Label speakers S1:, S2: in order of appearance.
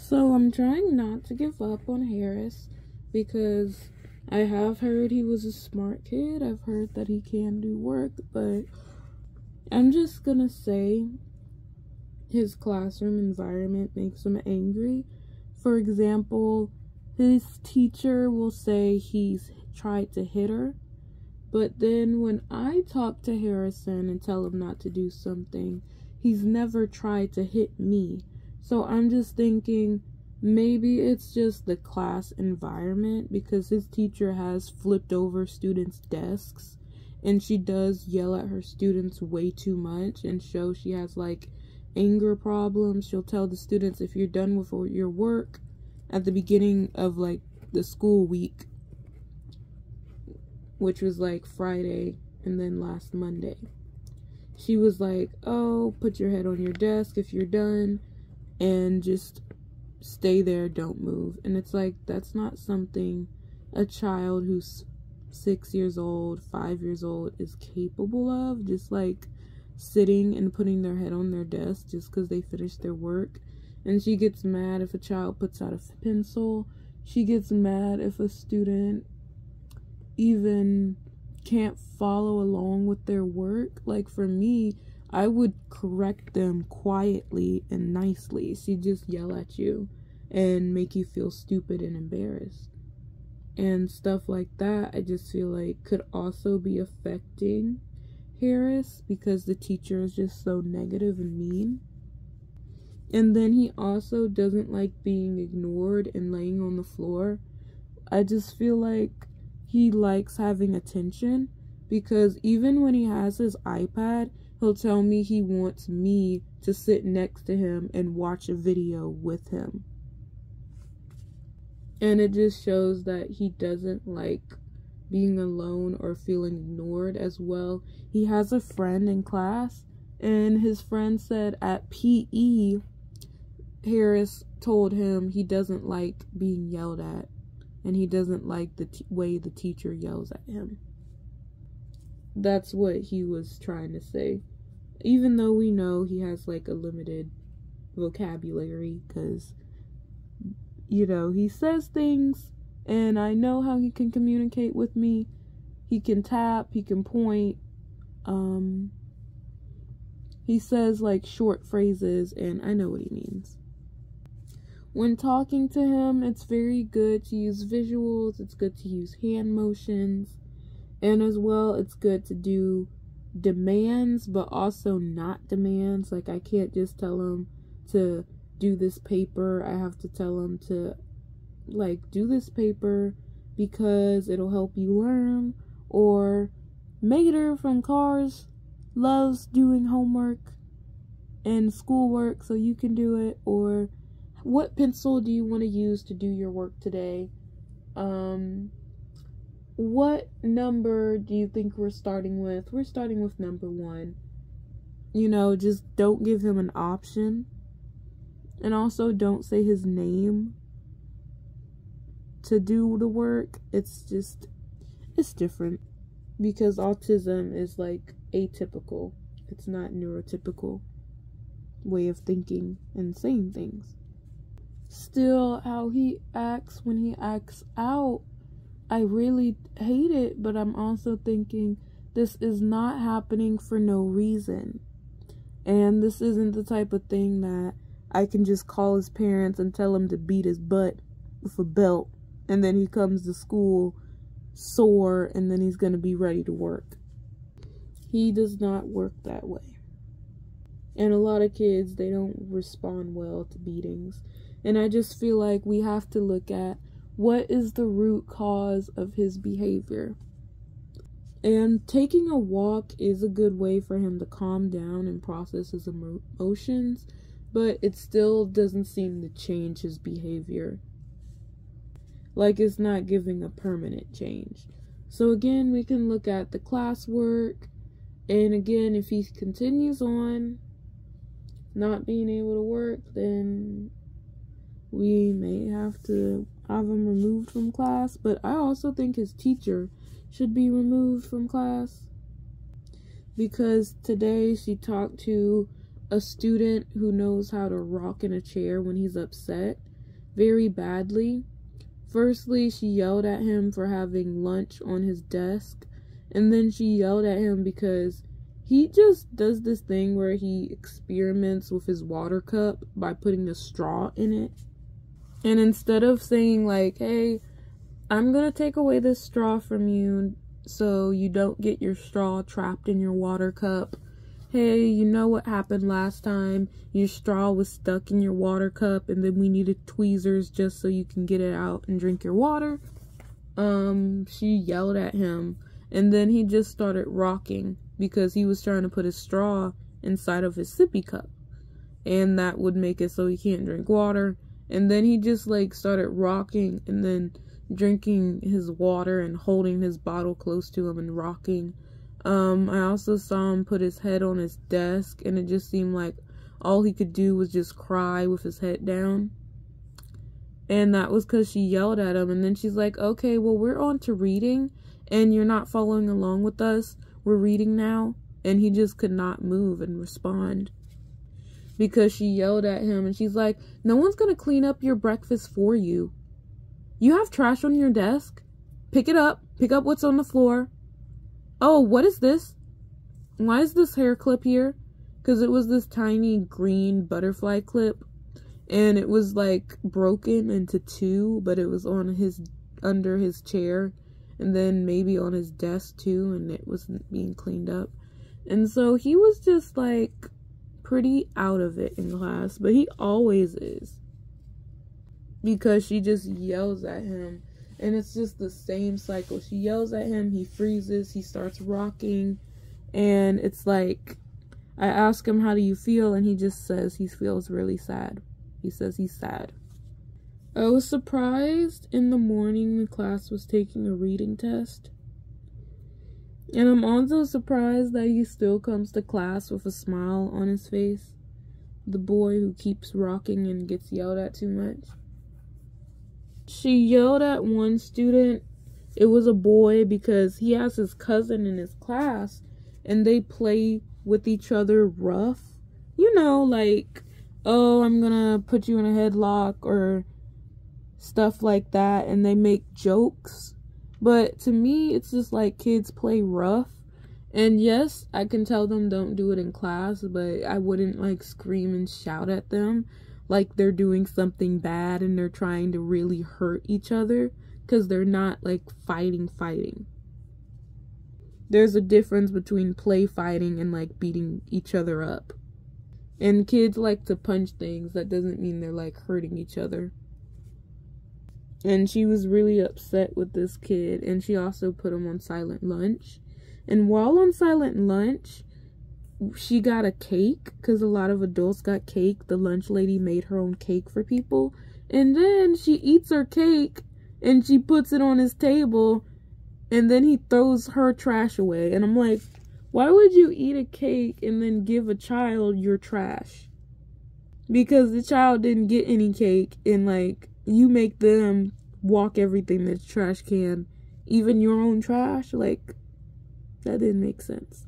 S1: So I'm trying not to give up on Harris because I have heard he was a smart kid. I've heard that he can do work, but I'm just gonna say his classroom environment makes him angry. For example, his teacher will say he's tried to hit her, but then when I talk to Harrison and tell him not to do something, he's never tried to hit me. So I'm just thinking maybe it's just the class environment, because his teacher has flipped over students' desks and she does yell at her students way too much and show she has like anger problems. She'll tell the students, if you're done with your work at the beginning of like the school week, which was like Friday and then last Monday, she was like, oh, put your head on your desk if you're done and just stay there, don't move. And it's like, that's not something a child who's 6 years old, 5 years old is capable of, just like sitting and putting their head on their desk just because they finished their work. And she gets mad if a child puts out a pencil. She gets mad if a student even can't follow along with their work. Like for me, I would correct them quietly and nicely. She'd just yell at you and make you feel stupid and embarrassed. And stuff like that, I just feel like could also be affecting Harris because the teacher is just so negative and mean. And then he also doesn't like being ignored and laying on the floor. I just feel like he likes having attention, because even when he has his iPad, he'll tell me he wants me to sit next to him and watch a video with him. And it just shows that he doesn't like being alone or feeling ignored as well. He has a friend in class, and his friend said at PE, Harris told him he doesn't like being yelled at, and he doesn't like the way the teacher yells at him. That's what he was trying to say. Even though we know he has like a limited vocabulary, because, you know, he says things and I know how he can communicate with me. He can tap, he can point. He says like short phrases and I know what he means. When talking to him, it's very good to use visuals, it's good to use hand motions, and as well it's good to do demands but also not demands. Like I can't just tell him to do this paper. I have to tell him to like do this paper because it'll help you learn, or Mater from Cars loves doing homework and schoolwork so you can do it, or what pencil do you want to use to do your work today? What number do you think we're starting with? We're starting with number 1. You know, just don't give him an option. And also don't say his name to do the work. It's different. Because autism is like atypical. It's not neurotypical way of thinking and saying things. Still, how he acts when he acts out, I really hate it, but I'm also thinking this is not happening for no reason. And this isn't the type of thing that I can just call his parents and tell him to beat his butt with a belt, and then he comes to school sore and then he's going to be ready to work. He does not work that way. And a lot of kids, they don't respond well to beatings. And I just feel like we have to look at what is the root cause of his behavior. And taking a walk is a good way for him to calm down and process his emotions, but it still doesn't seem to change his behavior. Like it's not giving a permanent change. So again, we can look at the classwork, and again, if he continues on not being able to work, then we may have to have him removed from class. But I also think his teacher should be removed from class, because today she talked to a student who knows how to rock in a chair when he's upset, very badly. Firstly, she yelled at him for having lunch on his desk, and then she yelled at him because he just does this thing where he experiments with his water cup by putting a straw in it. And instead of saying like, hey, I'm gonna take away this straw from you so you don't get your straw trapped in your water cup. Hey, you know what happened last time? Your straw was stuck in your water cup and then we needed tweezers just so you can get it out and drink your water. She yelled at him, and then he just started rocking because he was trying to put his straw inside of his sippy cup, and that would make it so he can't drink water. And then he just like started rocking and then drinking his water and holding his bottle close to him and rocking. I also saw him put his head on his desk, and it just seemed like all he could do was just cry with his head down. And that was because she yelled at him. And then she's like, okay, well, we're on to reading and you're not following along with us. We're reading now. And he just could not move and respond because she yelled at him. And she's like, no one's going to clean up your breakfast for you. You have trash on your desk. Pick it up. Pick up what's on the floor. Oh, what is this? Why is this hair clip here? Because it was this tiny green butterfly clip. And it was like broken into two, but it was on under his chair, and then maybe on his desk too, and it wasn't being cleaned up. And so he was just like pretty out of it in class, but he always is, because she just yells at him, and it's just the same cycle. She yells at him, he freezes, he starts rocking, and it's like, I ask him, how do you feel? And he just says he feels really sad. He says he's sad. I was surprised in the morning the class was taking a reading test. And I'm also surprised that he still comes to class with a smile on his face. The boy who keeps rocking and gets yelled at too much. She yelled at one student. It was a boy because he has his cousin in his class and they play with each other rough. You know, like, oh, I'm gonna put you in a headlock or stuff like that, and they make jokes. But to me, it's just like kids play rough. And yes, I can tell them don't do it in class, but I wouldn't like scream and shout at them like they're doing something bad and they're trying to really hurt each other, because they're not like fighting. There's a difference between play fighting and like beating each other up. And kids like to punch things. That doesn't mean they're like hurting each other. And she was really upset with this kid. And she also put him on silent lunch. And while on silent lunch, she got a cake. Because a lot of adults got cake. The lunch lady made her own cake for people. And then she eats her cake. And she puts it on his table. And then he throws her trash away. And I'm like, why would you eat a cake and then give a child your trash? Because the child didn't get any cake, and like, you make them walk everything in the trash can, even your own trash. Like, that didn't make sense.